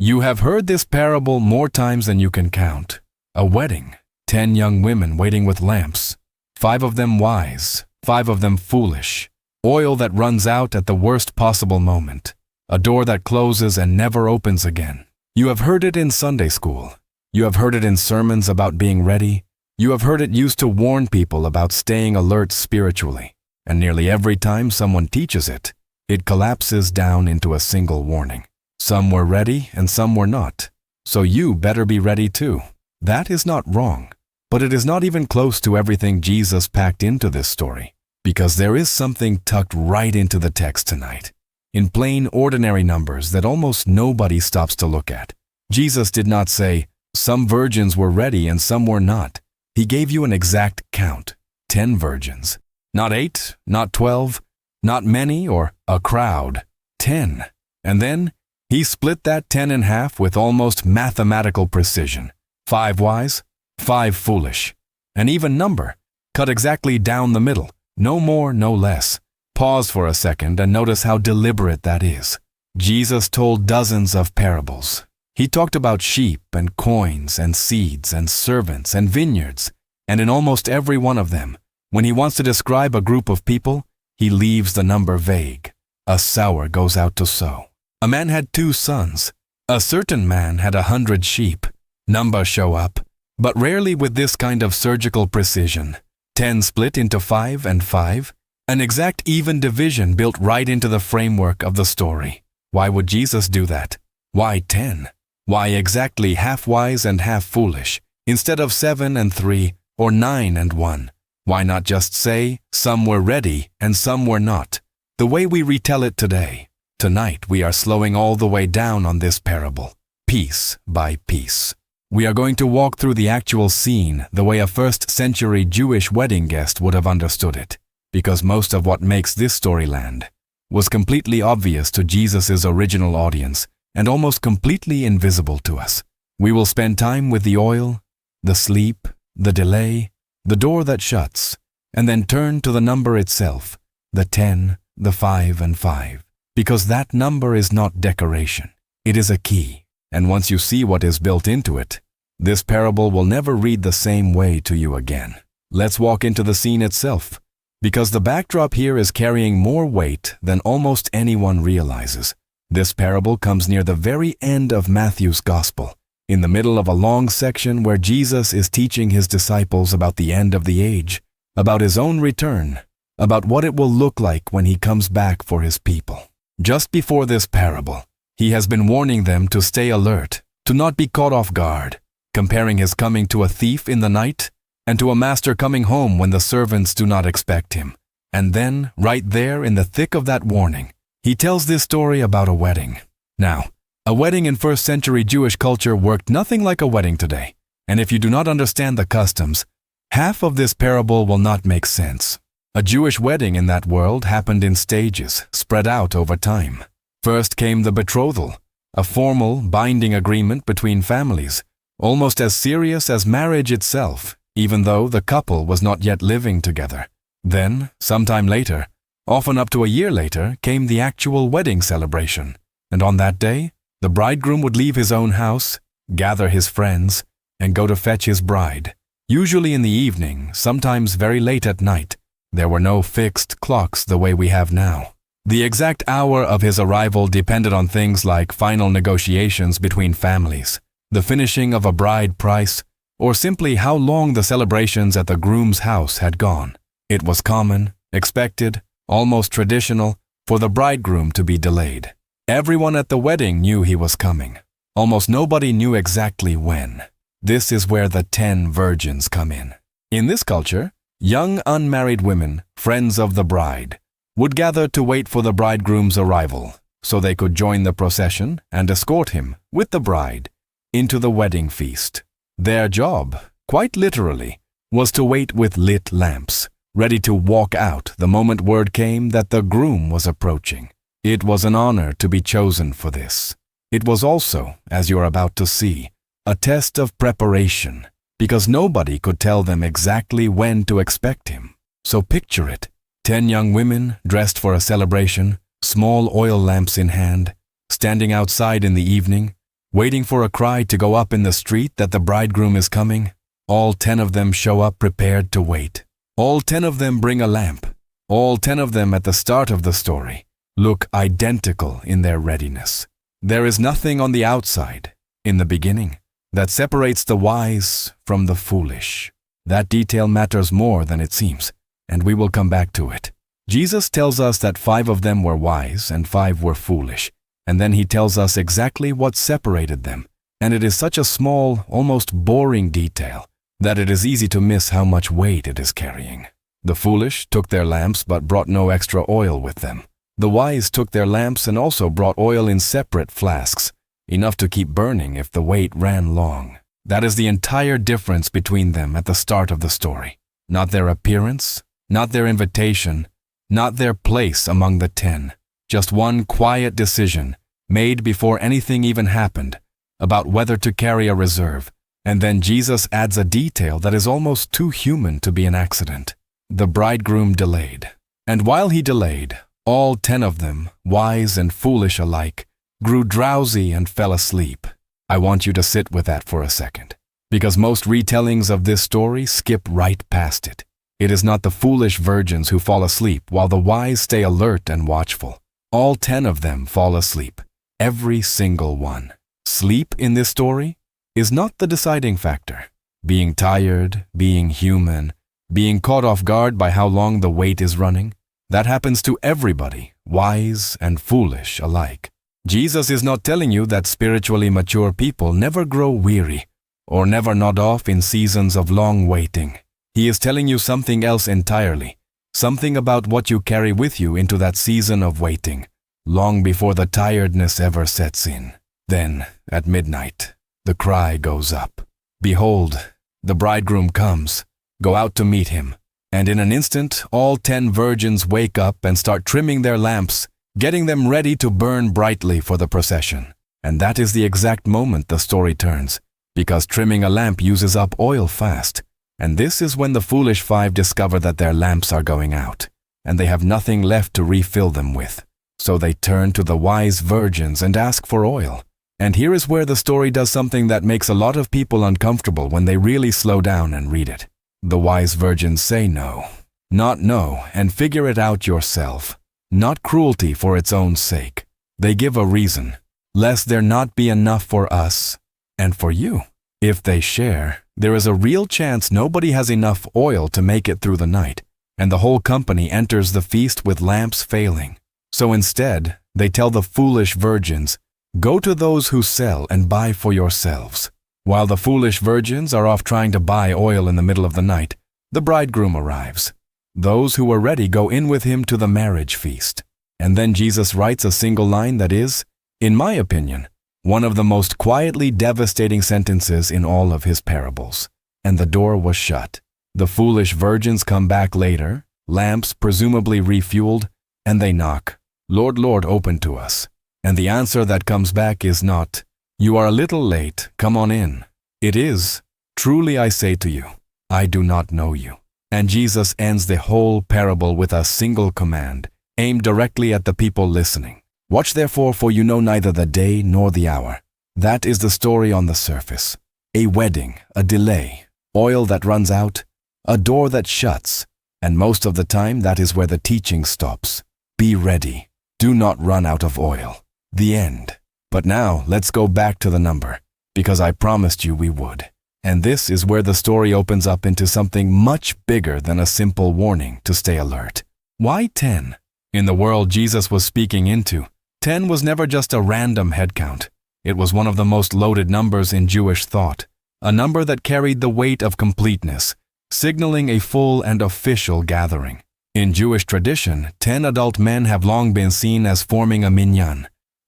You have heard this parable more times than you can count. A wedding, 10 young women waiting with lamps, 5 of them wise, 5 of them foolish, oil that runs out at the worst possible moment, a door that closes and never opens again. You have heard it in Sunday school. You have heard it in sermons about being ready. You have heard it used to warn people about staying alert spiritually. And nearly every time someone teaches it, it collapses down into a single warning. Some were ready and some were not. So you better be ready too. That is not wrong, but it is not even close to everything Jesus packed into this story, because there is something tucked right into the text tonight. In plain, ordinary numbers that almost nobody stops to look at. Jesus did not say, some virgins were ready and some were not. He gave you an exact count, 10 virgins. Not 8, not 12, not many or a crowd, 10. And then he split that 10 in half with almost mathematical precision. 5 wise, 5 foolish. An even number, cut exactly down the middle, no more, no less. Pause for a second and notice how deliberate that is. Jesus told dozens of parables. He talked about sheep and coins and seeds and servants and vineyards, and in almost every one of them, when he wants to describe a group of people, he leaves the number vague. A sower goes out to sow. A man had 2 sons. A certain man had 100 sheep. Numbers show up, but rarely with this kind of surgical precision. 10 split into 5 and 5, an exact even division built right into the framework of the story. Why would Jesus do that? Why 10? Why exactly half wise and half foolish, instead of 7 and 3 or 9 and 1? Why not just say, some were ready and some were not, the way we retell it today? Tonight we are slowing all the way down on this parable, piece by piece. We are going to walk through the actual scene the way a first-century Jewish wedding guest would have understood it, because most of what makes this story land was completely obvious to Jesus' original audience and almost completely invisible to us. We will spend time with the oil, the sleep, the delay, the door that shuts, and then turn to the number itself, the 10, the 5 and 5, because that number is not decoration. It is a key, and once you see what is built into it, this parable will never read the same way to you again. Let's walk into the scene itself, because the backdrop here is carrying more weight than almost anyone realizes. This parable comes near the very end of Matthew's Gospel, in the middle of a long section where Jesus is teaching his disciples about the end of the age, about his own return, about what it will look like when he comes back for his people. Just before this parable, he has been warning them to stay alert, to not be caught off guard, comparing his coming to a thief in the night and to a master coming home when the servants do not expect him. And then, right there in the thick of that warning, he tells this story about a wedding. Now, a wedding in first-century Jewish culture worked nothing like a wedding today, and if you do not understand the customs, half of this parable will not make sense. A Jewish wedding in that world happened in stages, spread out over time. First came the betrothal, a formal, binding agreement between families, almost as serious as marriage itself, even though the couple was not yet living together. Then, sometime later, often up to a year later, came the actual wedding celebration, and on that day, the bridegroom would leave his own house, gather his friends, and go to fetch his bride. Usually in the evening, sometimes very late at night. There were no fixed clocks the way we have now. The exact hour of his arrival depended on things like final negotiations between families, the finishing of a bride price, or simply how long the celebrations at the groom's house had gone. It was common, expected, almost traditional, for the bridegroom to be delayed. Everyone at the wedding knew he was coming. Almost nobody knew exactly when. This is where the 10 virgins come in. In this culture, young unmarried women, friends of the bride, would gather to wait for the bridegroom's arrival so they could join the procession and escort him, with the bride, into the wedding feast. Their job, quite literally, was to wait with lit lamps, ready to walk out the moment word came that the groom was approaching. It was an honor to be chosen for this. It was also, as you're about to see, a test of preparation, because nobody could tell them exactly when to expect him. So picture it, 10 young women dressed for a celebration, small oil lamps in hand, standing outside in the evening, waiting for a cry to go up in the street that the bridegroom is coming. All 10 of them show up prepared to wait. All 10 of them bring a lamp. All 10 of them at the start of the story look identical in their readiness. There is nothing on the outside, in the beginning, that separates the wise from the foolish. That detail matters more than it seems, and we will come back to it. Jesus tells us that 5 of them were wise and 5 were foolish, and then he tells us exactly what separated them, and it is such a small, almost boring detail that it is easy to miss how much weight it is carrying. The foolish took their lamps but brought no extra oil with them. The wise took their lamps and also brought oil in separate flasks, enough to keep burning if the wait ran long. That is the entire difference between them at the start of the story. Not their appearance, not their invitation, not their place among the 10. Just one quiet decision, made before anything even happened, about whether to carry a reserve, and then Jesus adds a detail that is almost too human to be an accident. The bridegroom delayed. And while he delayed, all 10 of them, wise and foolish alike, grew drowsy and fell asleep. I want you to sit with that for a second, because most retellings of this story skip right past it. It is not the foolish virgins who fall asleep while the wise stay alert and watchful. All 10 of them fall asleep, every single one. Sleep in this story is not the deciding factor. Being tired, being human, being caught off guard by how long the wait is running, that happens to everybody, wise and foolish alike. Jesus is not telling you that spiritually mature people never grow weary or never nod off in seasons of long waiting. He is telling you something else entirely, something about what you carry with you into that season of waiting, long before the tiredness ever sets in. Then, at midnight, the cry goes up. Behold, the bridegroom comes. Go out to meet him. And in an instant, all 10 virgins wake up and start trimming their lamps, getting them ready to burn brightly for the procession. And that is the exact moment the story turns, because trimming a lamp uses up oil fast. And this is when the foolish 5 discover that their lamps are going out, and they have nothing left to refill them with. So they turn to the wise virgins and ask for oil. And here is where the story does something that makes a lot of people uncomfortable when they really slow down and read it. The wise virgins say no, not no, and figure it out yourself. Not cruelty for its own sake. They give a reason, lest there not be enough for us and for you. If they share, there is a real chance nobody has enough oil to make it through the night, and the whole company enters the feast with lamps failing. So instead, they tell the foolish virgins, go to those who sell and buy for yourselves. While the foolish virgins are off trying to buy oil in the middle of the night, the bridegroom arrives. Those who were ready go in with him to the marriage feast. And then Jesus writes a single line that is, in my opinion, one of the most quietly devastating sentences in all of his parables. And the door was shut. The foolish virgins come back later, lamps presumably refueled, and they knock. Lord, Lord, open to us. And the answer that comes back is not, you are a little late, come on in. It is, truly I say to you, I do not know you. And Jesus ends the whole parable with a single command, aimed directly at the people listening. Watch therefore, for you know neither the day nor the hour. That is the story on the surface. A wedding, a delay, oil that runs out, a door that shuts, and most of the time that is where the teaching stops. Be ready. Do not run out of oil. The end. But now let's go back to the number, because I promised you we would. And this is where the story opens up into something much bigger than a simple warning to stay alert. Why 10? In the world Jesus was speaking into, 10 was never just a random head count. It was one of the most loaded numbers in Jewish thought, a number that carried the weight of completeness, signaling a full and official gathering. In Jewish tradition, 10 adult men have long been seen as forming a minyan,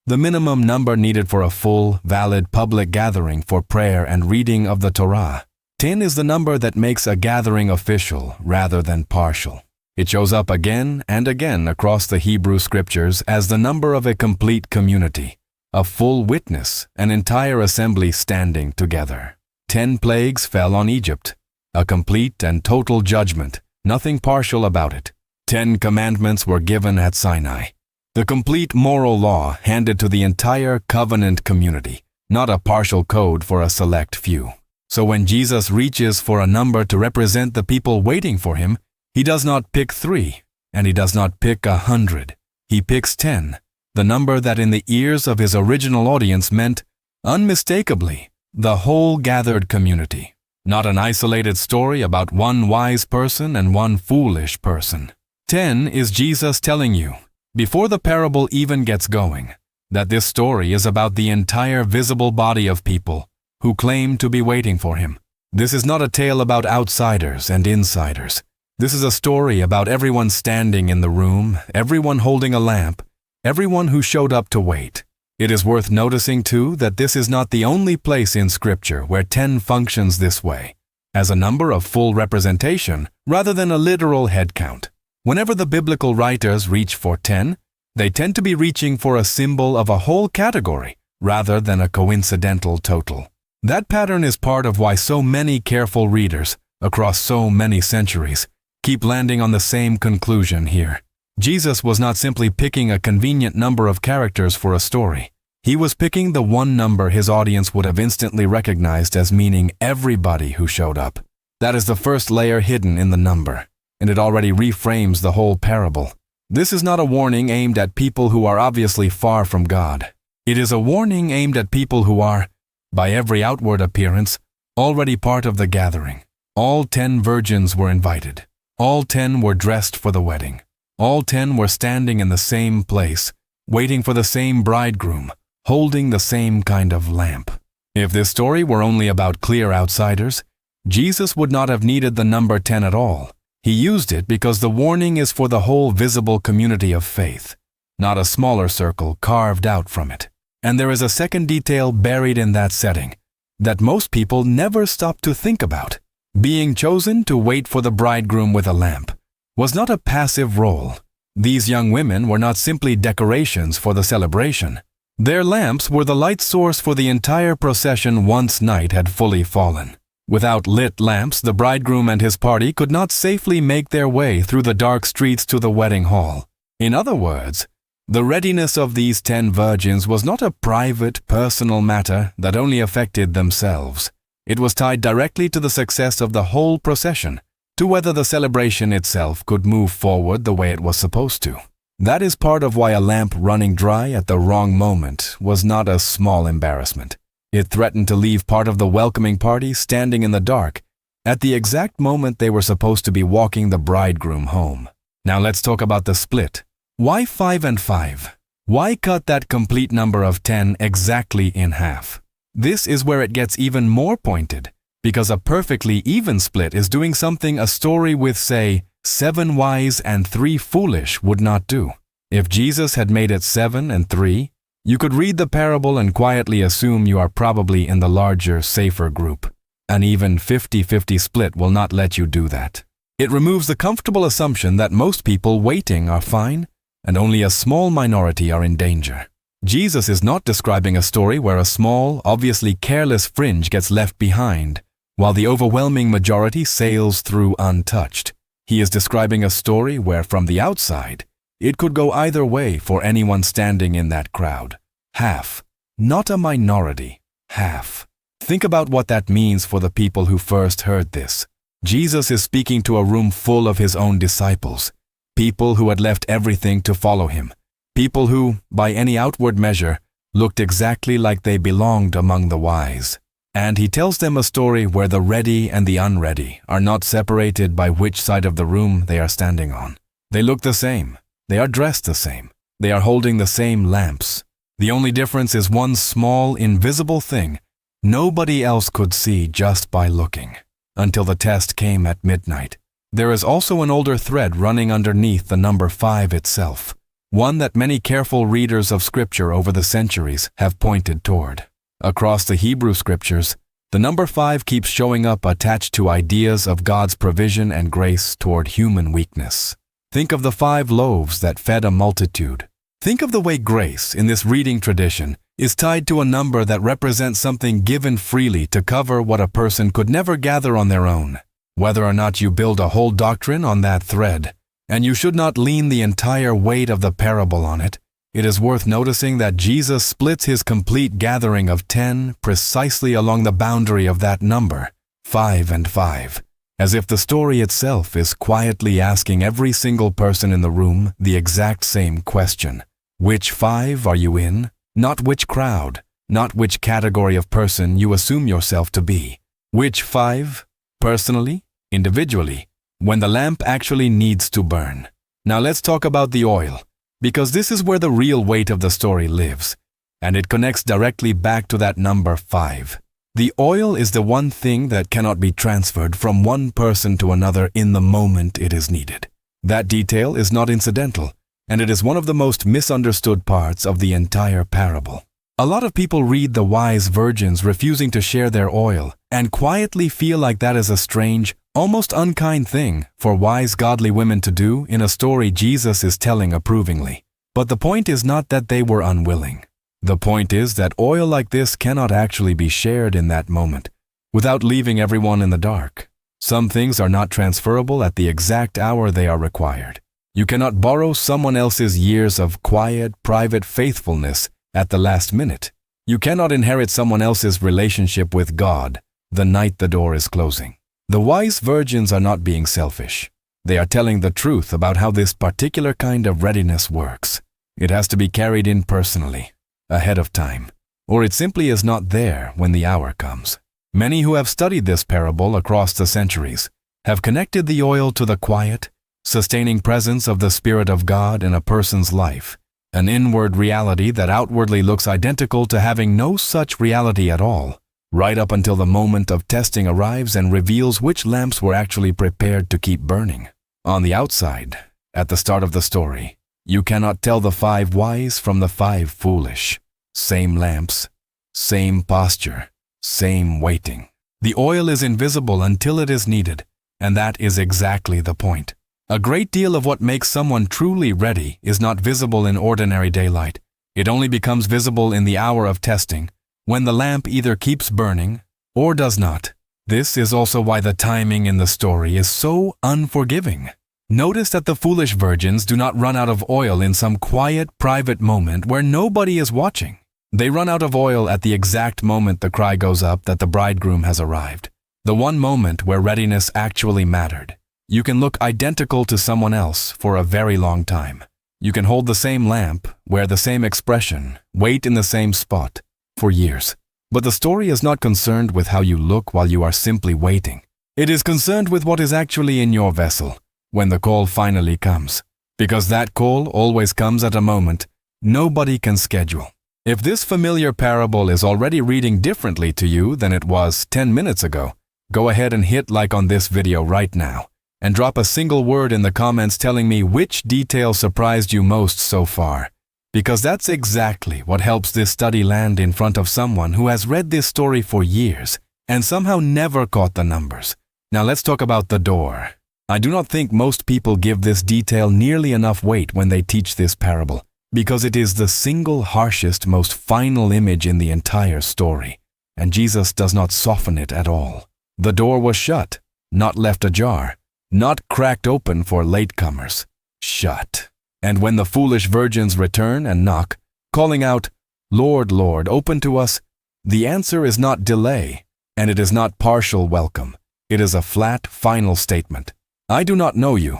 the minimum number needed for a full, valid public gathering for prayer and reading of the Torah. 10 is the number that makes a gathering official rather than partial. It shows up again and again across the Hebrew scriptures as the number of a complete community, a full witness, an entire assembly standing together. 10 plagues fell on Egypt, a complete and total judgment, nothing partial about it. 10 commandments were given at Sinai, the complete moral law handed to the entire covenant community, not a partial code for a select few. So when Jesus reaches for a number to represent the people waiting for him, he does not pick 3, and he does not pick 100. He picks 10, the number that in the ears of his original audience meant, unmistakably, the whole gathered community. Not an isolated story about one wise person and one foolish person. 10 is Jesus telling you, before the parable even gets going, that this story is about the entire visible body of people who claim to be waiting for him. This is not a tale about outsiders and insiders. This is a story about everyone standing in the room, everyone holding a lamp, everyone who showed up to wait. It is worth noticing, too, that this is not the only place in Scripture where 10 functions this way, as a number of full representation rather than a literal head count. Whenever the biblical writers reach for 10, they tend to be reaching for a symbol of a whole category rather than a coincidental total. That pattern is part of why so many careful readers, across so many centuries, keep landing on the same conclusion here. Jesus was not simply picking a convenient number of characters for a story. He was picking the one number his audience would have instantly recognized as meaning everybody who showed up. That is the first layer hidden in the number, and it already reframes the whole parable. This is not a warning aimed at people who are obviously far from God. It is a warning aimed at people who are, by every outward appearance, already part of the gathering. All 10 virgins were invited. All 10 were dressed for the wedding. All 10 were standing in the same place, waiting for the same bridegroom, holding the same kind of lamp. If this story were only about clear outsiders, Jesus would not have needed the number 10 at all. He used it because the warning is for the whole visible community of faith, not a smaller circle carved out from it. And there is a second detail buried in that setting that most people never stop to think about. Being chosen to wait for the bridegroom with a lamp was not a passive role. These young women were not simply decorations for the celebration. Their lamps were the light source for the entire procession once night had fully fallen. Without lit lamps, the bridegroom and his party could not safely make their way through the dark streets to the wedding hall. In other words, the readiness of these 10 virgins was not a private, personal matter that only affected themselves. It was tied directly to the success of the whole procession, to whether the celebration itself could move forward the way it was supposed to. That is part of why a lamp running dry at the wrong moment was not a small embarrassment. It threatened to leave part of the welcoming party standing in the dark at the exact moment they were supposed to be walking the bridegroom home. Now let's talk about the split. Why 5 and 5? Why cut that complete number of 10 exactly in half? This is where it gets even more pointed, because a perfectly even split is doing something a story with, say, 7 wise and 3 foolish would not do. If Jesus had made it 7 and 3, you could read the parable and quietly assume you are probably in the larger, safer group. An even 50-50 split will not let you do that. It removes the comfortable assumption that most people waiting are fine, and only a small minority are in danger. Jesus is not describing a story where a small, obviously careless fringe gets left behind, while the overwhelming majority sails through untouched. He is describing a story where, from the outside, it could go either way for anyone standing in that crowd. Half, not a minority, half. Think about what that means for the people who first heard this. Jesus is speaking to a room full of his own disciples, people who had left everything to follow him, people who, by any outward measure, looked exactly like they belonged among the wise. And he tells them a story where the ready and the unready are not separated by which side of the room they are standing on. They look the same. They are dressed the same. They are holding the same lamps. The only difference is one small, invisible thing nobody else could see just by looking, until the test came at midnight. There is also an older thread running underneath the number 5 itself, one that many careful readers of Scripture over the centuries have pointed toward. Across the Hebrew Scriptures, the number 5 keeps showing up attached to ideas of God's provision and grace toward human weakness. Think of the 5 loaves that fed a multitude. Think of the way grace in this reading tradition is tied to a number that represents something given freely to cover what a person could never gather on their own. Whether or not you build a whole doctrine on that thread, and you should not lean the entire weight of the parable on it, It is worth noticing that Jesus splits his complete gathering of 10 precisely along the boundary of that number, 5 and 5, as if the story itself is quietly asking every single person in the room the exact same question. Which 5 are you in? Not which crowd, not which category of person you assume yourself to be. Which 5? Personally? Individually? When the lamp actually needs to burn. Now let's talk about the oil, because this is where the real weight of the story lives, and it connects directly back to that number 5. The oil is the one thing that cannot be transferred from one person to another in the moment it is needed. That detail is not incidental, and it is one of the most misunderstood parts of the entire parable. A lot of people read the wise virgins refusing to share their oil and quietly feel like that is a strange, almost unkind thing for wise godly women to do in a story Jesus is telling approvingly. But the point is not that they were unwilling. The point is that oil like this cannot actually be shared in that moment without leaving everyone in the dark. Some things are not transferable at the exact hour they are required. You cannot borrow someone else's years of quiet, private faithfulness at the last minute. You cannot inherit someone else's relationship with God the night the door is closing. The wise virgins are not being selfish. They are telling the truth about how this particular kind of readiness works. It has to be carried in personally, ahead of time, or it simply is not there when the hour comes. Many who have studied this parable across the centuries have connected the oil to the quiet, sustaining presence of the Spirit of God in a person's life, an inward reality that outwardly looks identical to having no such reality at all, right up until the moment of testing arrives and reveals which lamps were actually prepared to keep burning. On the outside, at the start of the story, you cannot tell the 5 wise from the 5 foolish. Same lamps, same posture, same waiting. The oil is invisible until it is needed, and that is exactly the point. A great deal of what makes someone truly ready is not visible in ordinary daylight. It only becomes visible in the hour of testing, when the lamp either keeps burning or does not. This is also why the timing in the story is so unforgiving. Notice that the foolish virgins do not run out of oil in some quiet, private moment where nobody is watching. They run out of oil at the exact moment the cry goes up that the bridegroom has arrived. The one moment where readiness actually mattered. You can look identical to someone else for a very long time. You can hold the same lamp, wear the same expression, wait in the same spot for years. But the story is not concerned with how you look while you are simply waiting. It is concerned with what is actually in your vessel when the call finally comes. Because that call always comes at a moment nobody can schedule. If this familiar parable is already reading differently to you than it was 10 minutes ago, go ahead and hit like on this video right now. And drop a single word in the comments telling me which detail surprised you most so far. Because that's exactly what helps this study land in front of someone who has read this story for years and somehow never caught the numbers. Now let's talk about the door. I do not think most people give this detail nearly enough weight when they teach this parable, because it is the single harshest, most final image in the entire story, and Jesus does not soften it at all. The door was shut, not left ajar. Not cracked open for latecomers. Shut. And when the foolish virgins return and knock, calling out, "Lord, Lord, open to us," the answer is not delay, and it is not partial welcome. It is a flat, final statement. I do not know you.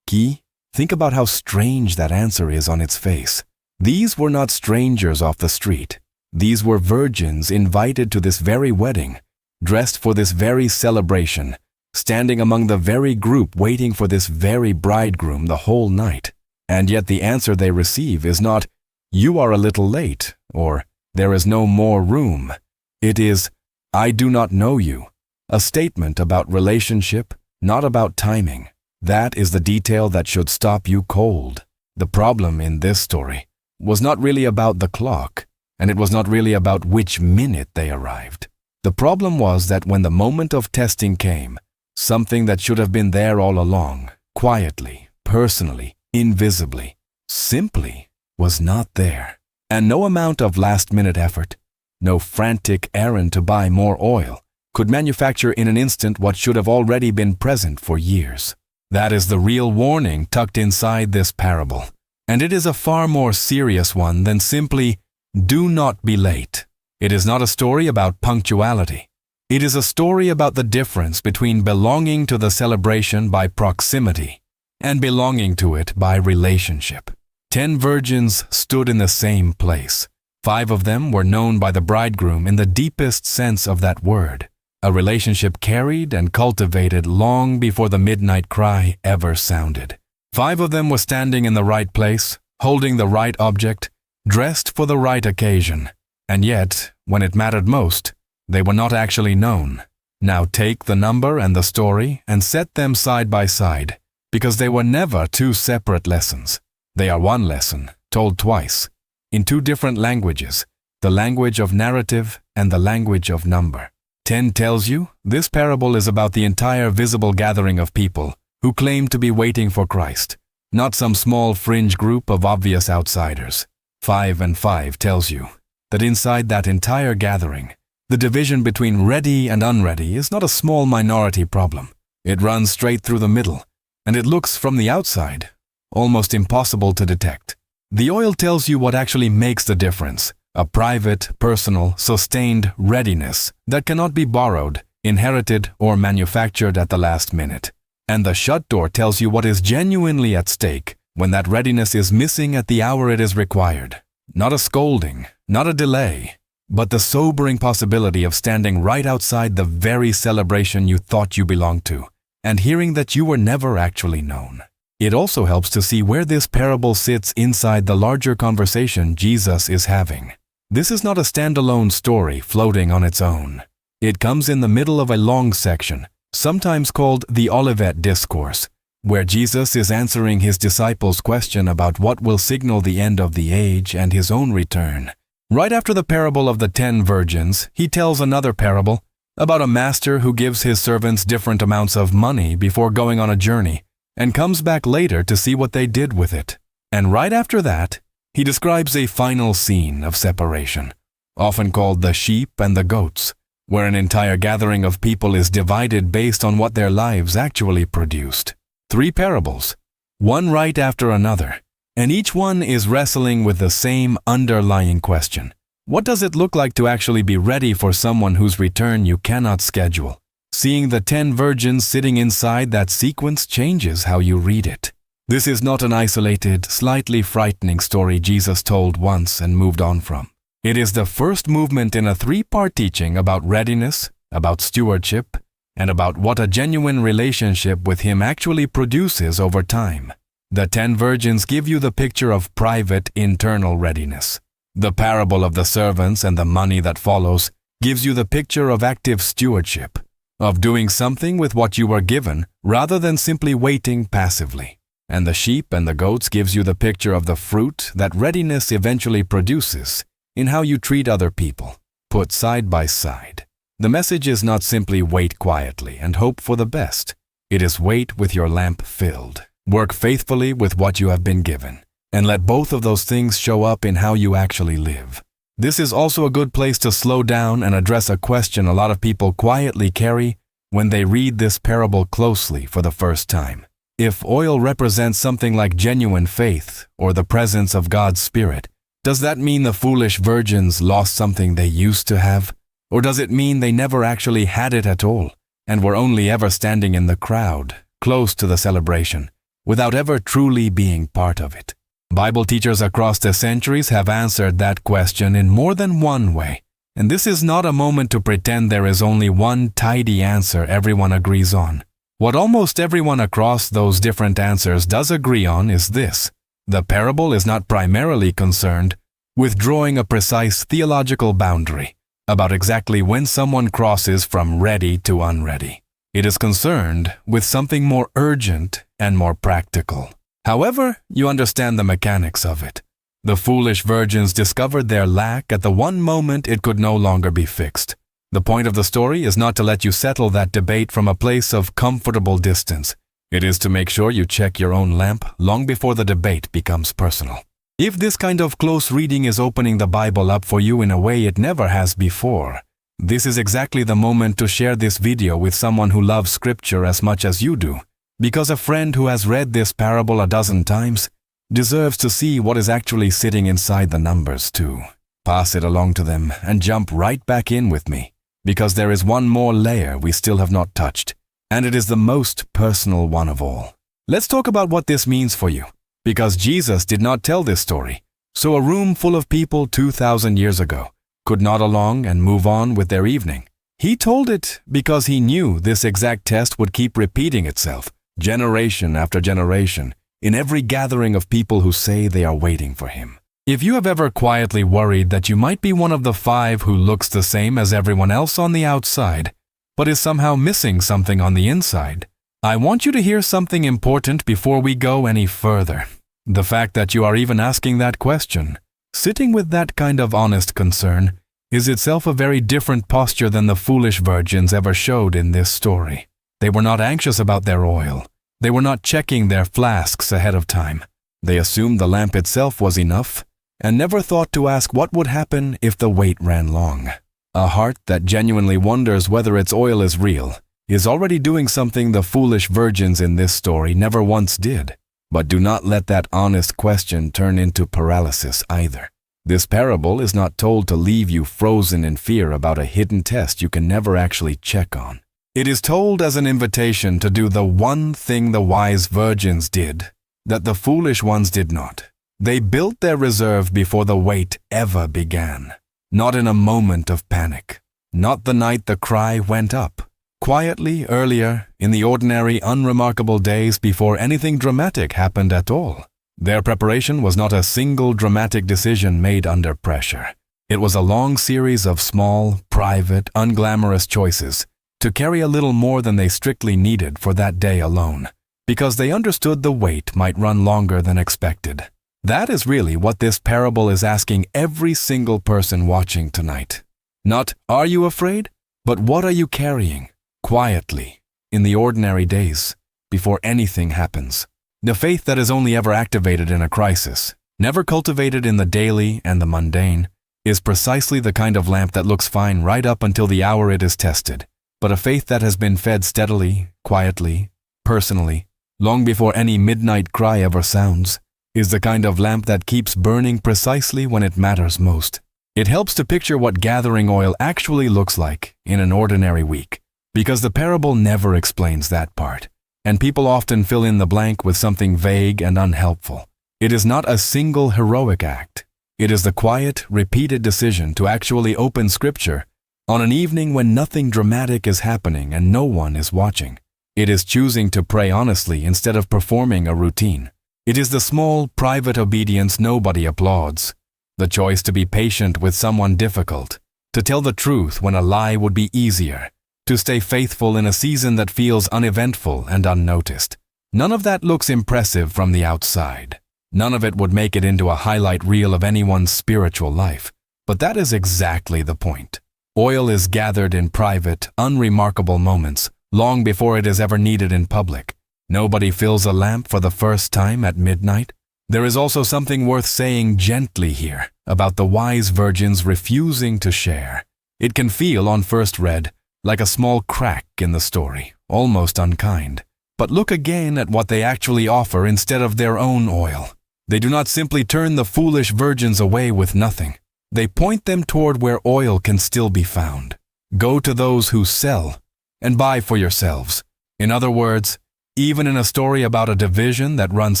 Key, think about how strange that answer is on its face. These were not strangers off the street. These were virgins invited to this very wedding, dressed for this very celebration, standing among the very group waiting for this very bridegroom the whole night. And yet the answer they receive is not, "You are a little late," or "There is no more room." It is, "I do not know you." A statement about relationship, not about timing. That is the detail that should stop you cold. The problem in this story was not really about the clock, and it was not really about which minute they arrived. The problem was that when the moment of testing came, something that should have been there all along, quietly, personally, invisibly, simply was not there. And no amount of last-minute effort, no frantic errand to buy more oil, could manufacture in an instant what should have already been present for years. That is the real warning tucked inside this parable. And it is a far more serious one than simply, "Do not be late." It is not a story about punctuality. It is a story about the difference between belonging to the celebration by proximity and belonging to it by relationship. 10 virgins stood in the same place. 5 of them were known by the bridegroom in the deepest sense of that word, a relationship carried and cultivated long before the midnight cry ever sounded. 5 of them were standing in the right place, holding the right object, dressed for the right occasion, and yet, when it mattered most, they were not actually known. Now take the number and the story and set them side by side, because they were never 2 separate lessons. They are one lesson, told twice, in 2 different languages, the language of narrative and the language of number. 10 tells you this parable is about the entire visible gathering of people who claim to be waiting for Christ, not some small fringe group of obvious outsiders. 5 and 5 tells you that inside that entire gathering, the division between ready and unready is not a small minority problem. It runs straight through the middle, and it looks from the outside almost impossible to detect. The oil tells you what actually makes the difference, a private, personal, sustained readiness that cannot be borrowed, inherited, or manufactured at the last minute. And the shut door tells you what is genuinely at stake when that readiness is missing at the hour it is required. Not a scolding, not a delay, but the sobering possibility of standing right outside the very celebration you thought you belonged to, and hearing that you were never actually known. It also helps to see where this parable sits inside the larger conversation Jesus is having. This is not a standalone story floating on its own. It comes in the middle of a long section, sometimes called the Olivet Discourse, where Jesus is answering his disciples' question about what will signal the end of the age and his own return. Right after the parable of the 10 virgins, he tells another parable about a master who gives his servants different amounts of money before going on a journey, and comes back later to see what they did with it. And right after that, he describes a final scene of separation, often called the sheep and the goats, where an entire gathering of people is divided based on what their lives actually produced. 3 parables, one right after another, and each one is wrestling with the same underlying question. What does it look like to actually be ready for someone whose return you cannot schedule? Seeing the 10 virgins sitting inside that sequence changes how you read it. This is not an isolated, slightly frightening story Jesus told once and moved on from. It is the first movement in a 3-part teaching about readiness, about stewardship, and about what a genuine relationship with Him actually produces over time. The 10 virgins give you the picture of private, internal readiness. The parable of the servants and the money that follows gives you the picture of active stewardship, of doing something with what you were given rather than simply waiting passively. And the sheep and the goats gives you the picture of the fruit that readiness eventually produces in how you treat other people, put side by side. The message is not simply wait quietly and hope for the best. It is wait with your lamp filled. Work faithfully with what you have been given, and let both of those things show up in how you actually live. This is also a good place to slow down and address a question a lot of people quietly carry when they read this parable closely for the first time. If oil represents something like genuine faith or the presence of God's Spirit, does that mean the foolish virgins lost something they used to have? Or does it mean they never actually had it at all and were only ever standing in the crowd, close to the celebration, without ever truly being part of it? Bible teachers across the centuries have answered that question in more than one way, and this is not a moment to pretend there is only one tidy answer everyone agrees on. What almost everyone across those different answers does agree on is this: the parable is not primarily concerned with drawing a precise theological boundary about exactly when someone crosses from ready to unready. It is concerned with something more urgent and more practical. However, you understand the mechanics of it. The foolish virgins discovered their lack at the one moment it could no longer be fixed. The point of the story is not to let you settle that debate from a place of comfortable distance. It is to make sure you check your own lamp long before the debate becomes personal. If this kind of close reading is opening the Bible up for you in a way it never has before, this is exactly the moment to share this video with someone who loves Scripture as much as you do. Because a friend who has read this parable a dozen times deserves to see what is actually sitting inside the numbers too. Pass it along to them and jump right back in with me, because there is one more layer we still have not touched, and it is the most personal one of all. Let's talk about what this means for you, because Jesus did not tell this story, so a room full of people 2,000 years ago could nod along and move on with their evening. He told it because he knew this exact test would keep repeating itself, generation after generation, in every gathering of people who say they are waiting for him. If you have ever quietly worried that you might be one of the 5 who looks the same as everyone else on the outside, but is somehow missing something on the inside, I want you to hear something important before we go any further. The fact that you are even asking that question, sitting with that kind of honest concern, is itself a very different posture than the foolish virgins ever showed in this story. They were not anxious about their oil. They were not checking their flasks ahead of time. They assumed the lamp itself was enough, and never thought to ask what would happen if the wait ran long. A heart that genuinely wonders whether its oil is real is already doing something the foolish virgins in this story never once did. But do not let that honest question turn into paralysis either. This parable is not told to leave you frozen in fear about a hidden test you can never actually check on. It is told as an invitation to do the one thing the wise virgins did that the foolish ones did not. They built their reserve before the wait ever began. Not in a moment of panic. Not the night the cry went up. Quietly earlier, in the ordinary, unremarkable days before anything dramatic happened at all. Their preparation was not a single dramatic decision made under pressure. It was a long series of small, private, unglamorous choices to carry a little more than they strictly needed for that day alone, because they understood the wait might run longer than expected. That is really what this parable is asking every single person watching tonight. Not, are you afraid? But what are you carrying? Quietly, in the ordinary days, before anything happens. The faith that is only ever activated in a crisis, never cultivated in the daily and the mundane, is precisely the kind of lamp that looks fine right up until the hour it is tested. But a faith that has been fed steadily, quietly, personally, long before any midnight cry ever sounds, is the kind of lamp that keeps burning precisely when it matters most. It helps to picture what gathering oil actually looks like in an ordinary week, because the parable never explains that part, and people often fill in the blank with something vague and unhelpful. It is not a single heroic act. It is the quiet, repeated decision to actually open Scripture on an evening when nothing dramatic is happening and no one is watching. It is choosing to pray honestly instead of performing a routine. It is the small, private obedience nobody applauds. The choice to be patient with someone difficult, to tell the truth when a lie would be easier, to stay faithful in a season that feels uneventful and unnoticed. None of that looks impressive from the outside. None of it would make it into a highlight reel of anyone's spiritual life. But that is exactly the point. Oil is gathered in private, unremarkable moments, long before it is ever needed in public. Nobody fills a lamp for the first time at midnight. There is also something worth saying gently here about the wise virgins refusing to share. It can feel, on first read, like a small crack in the story, almost unkind. But look again at what they actually offer instead of their own oil. They do not simply turn the foolish virgins away with nothing. They point them toward where oil can still be found. Go to those who sell and buy for yourselves. In other words, even in a story about a division that runs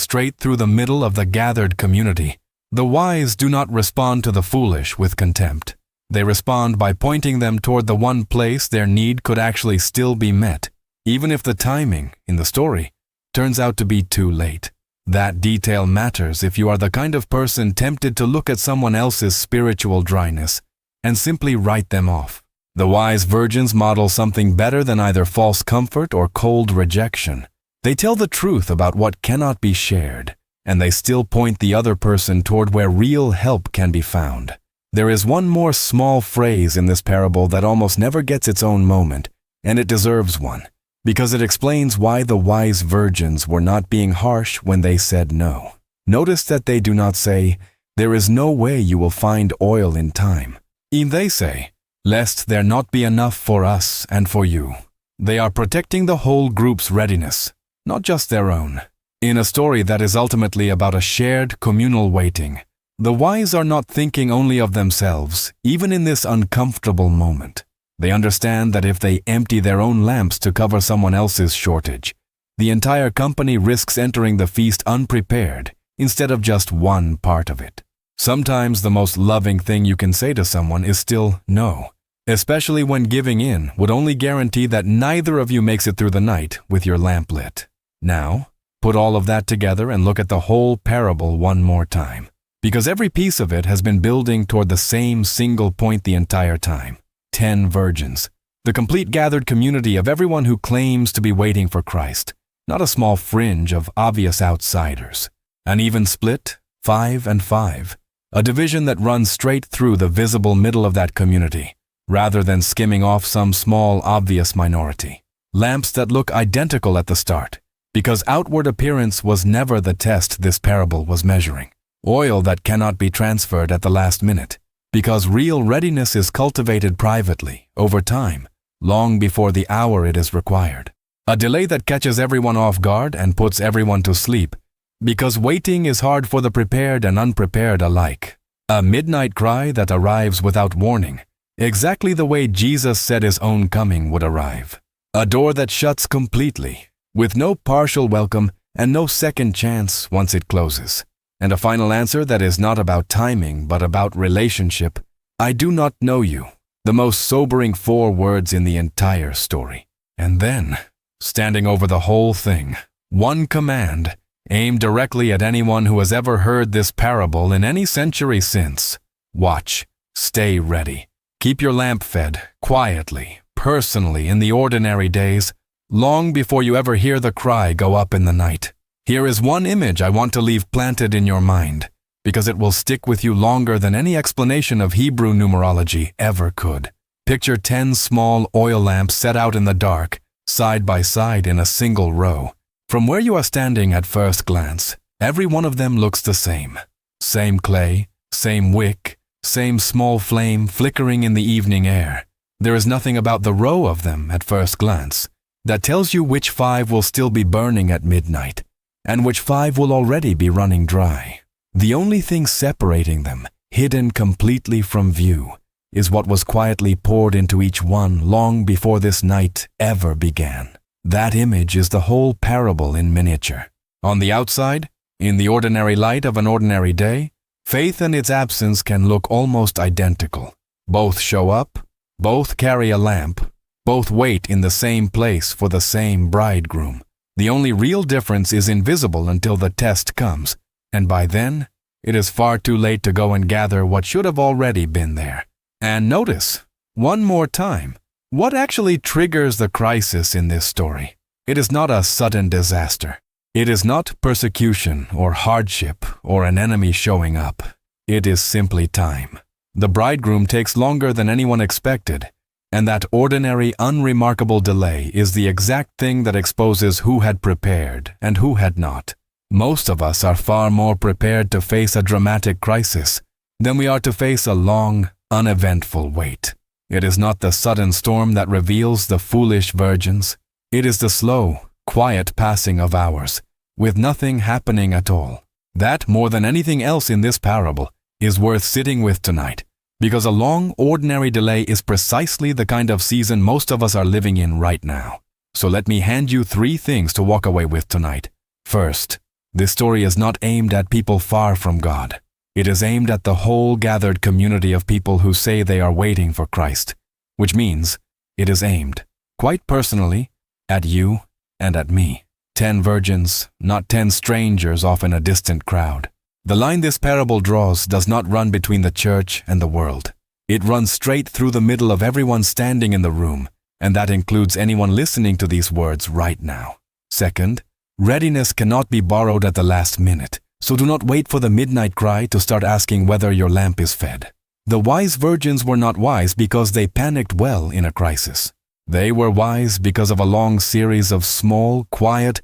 straight through the middle of the gathered community, the wise do not respond to the foolish with contempt. They respond by pointing them toward the one place their need could actually still be met, even if the timing, in the story, turns out to be too late. That detail matters if you are the kind of person tempted to look at someone else's spiritual dryness and simply write them off. The wise virgins model something better than either false comfort or cold rejection. They tell the truth about what cannot be shared, and they still point the other person toward where real help can be found. There is one more small phrase in this parable that almost never gets its own moment, and it deserves one, because it explains why the wise virgins were not being harsh when they said no. Notice that they do not say, "There is no way you will find oil in time." They say, "Lest there not be enough for us and for you." They are protecting the whole group's readiness, not just their own. In a story that is ultimately about a shared communal waiting, the wise are not thinking only of themselves, even in this uncomfortable moment. They understand that if they empty their own lamps to cover someone else's shortage, the entire company risks entering the feast unprepared instead of just one part of it. Sometimes the most loving thing you can say to someone is still no, especially when giving in would only guarantee that neither of you makes it through the night with your lamp lit. Now, put all of that together and look at the whole parable one more time, because every piece of it has been building toward the same single point the entire time. 10 virgins, the complete gathered community of everyone who claims to be waiting for Christ, not a small fringe of obvious outsiders. An even split, 5 and 5, a division that runs straight through the visible middle of that community, rather than skimming off some small obvious minority. Lamps that look identical at the start, because outward appearance was never the test this parable was measuring. Oil that cannot be transferred at the last minute, because real readiness is cultivated privately, over time, long before the hour it is required. A delay that catches everyone off guard and puts everyone to sleep, because waiting is hard for the prepared and unprepared alike. A midnight cry that arrives without warning, exactly the way Jesus said his own coming would arrive. A door that shuts completely, with no partial welcome and no second chance once it closes. And a final answer that is not about timing, but about relationship. I do not know you. The most sobering 4 words in the entire story. And then, standing over the whole thing, one command, aimed directly at anyone who has ever heard this parable in any century since. Watch, stay ready. Keep your lamp fed, quietly, personally, in the ordinary days, long before you ever hear the cry go up in the night. Here is one image I want to leave planted in your mind, because it will stick with you longer than any explanation of Hebrew numerology ever could. Picture 10 small oil lamps set out in the dark, side by side in a single row. From where you are standing at first glance, every one of them looks the same. Same clay, same wick, same small flame flickering in the evening air. There is nothing about the row of them at first glance that tells you which 5 will still be burning at midnight, and which 5 will already be running dry. The only thing separating them, hidden completely from view, is what was quietly poured into each one long before this night ever began. That image is the whole parable in miniature. On the outside, in the ordinary light of an ordinary day, faith and its absence can look almost identical. Both show up, both carry a lamp, both wait in the same place for the same bridegroom. The only real difference is invisible until the test comes, and by then, it is far too late to go and gather what should have already been there. And notice, one more time, what actually triggers the crisis in this story? It is not a sudden disaster. It is not persecution or hardship or an enemy showing up. It is simply time. The bridegroom takes longer than anyone expected, and that ordinary, unremarkable delay is the exact thing that exposes who had prepared and who had not. Most of us are far more prepared to face a dramatic crisis than we are to face a long, uneventful wait. It is not the sudden storm that reveals the foolish virgins. It is the slow, quiet passing of hours, with nothing happening at all. That, more than anything else in this parable, is worth sitting with tonight, because a long, ordinary delay is precisely the kind of season most of us are living in right now. So let me hand you 3 things to walk away with tonight. First, this story is not aimed at people far from God. It is aimed at the whole gathered community of people who say they are waiting for Christ, which means it is aimed, quite personally, at you and at me. 10 virgins, not 10 strangers off in a distant crowd. The line this parable draws does not run between the church and the world. It runs straight through the middle of everyone standing in the room, and that includes anyone listening to these words right now. Second, readiness cannot be borrowed at the last minute, so do not wait for the midnight cry to start asking whether your lamp is fed. The wise virgins were not wise because they panicked well in a crisis. They were wise because of a long series of small, quiet,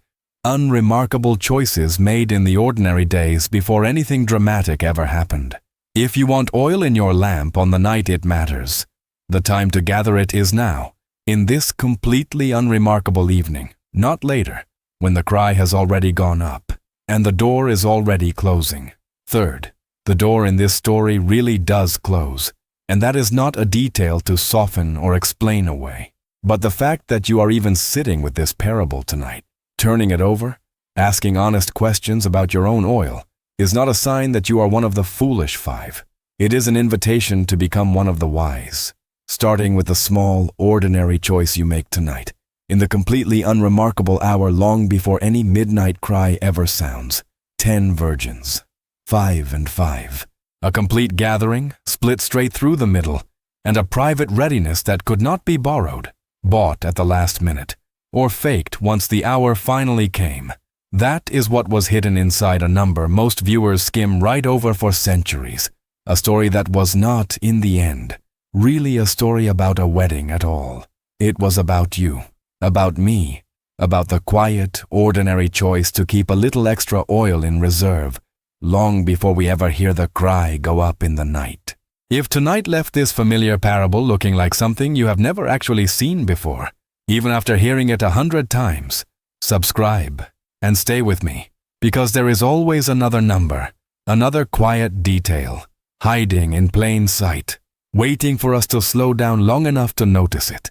unremarkable choices made in the ordinary days before anything dramatic ever happened. If you want oil in your lamp on the night it matters, the time to gather it is now, in this completely unremarkable evening, not later, when the cry has already gone up, and the door is already closing. Third, the door in this story really does close, and that is not a detail to soften or explain away. But the fact that you are even sitting with this parable tonight, turning it over, asking honest questions about your own oil, is not a sign that you are one of the foolish 5. It is an invitation to become one of the wise, starting with the small, ordinary choice you make tonight, in the completely unremarkable hour long before any midnight cry ever sounds. 10 virgins, 5 and 5. A complete gathering, split straight through the middle, and a private readiness that could not be borrowed, bought at the last minute, or faked once the hour finally came. That is what was hidden inside a number most viewers skim right over for centuries. A story that was not, in the end, really a story about a wedding at all. It was about you, about me, about the quiet, ordinary choice to keep a little extra oil in reserve, long before we ever hear the cry go up in the night. If tonight left this familiar parable looking like something you have never actually seen before, even after hearing it 100 times, subscribe and stay with me, because there is always another number, another quiet detail, hiding in plain sight, waiting for us to slow down long enough to notice it.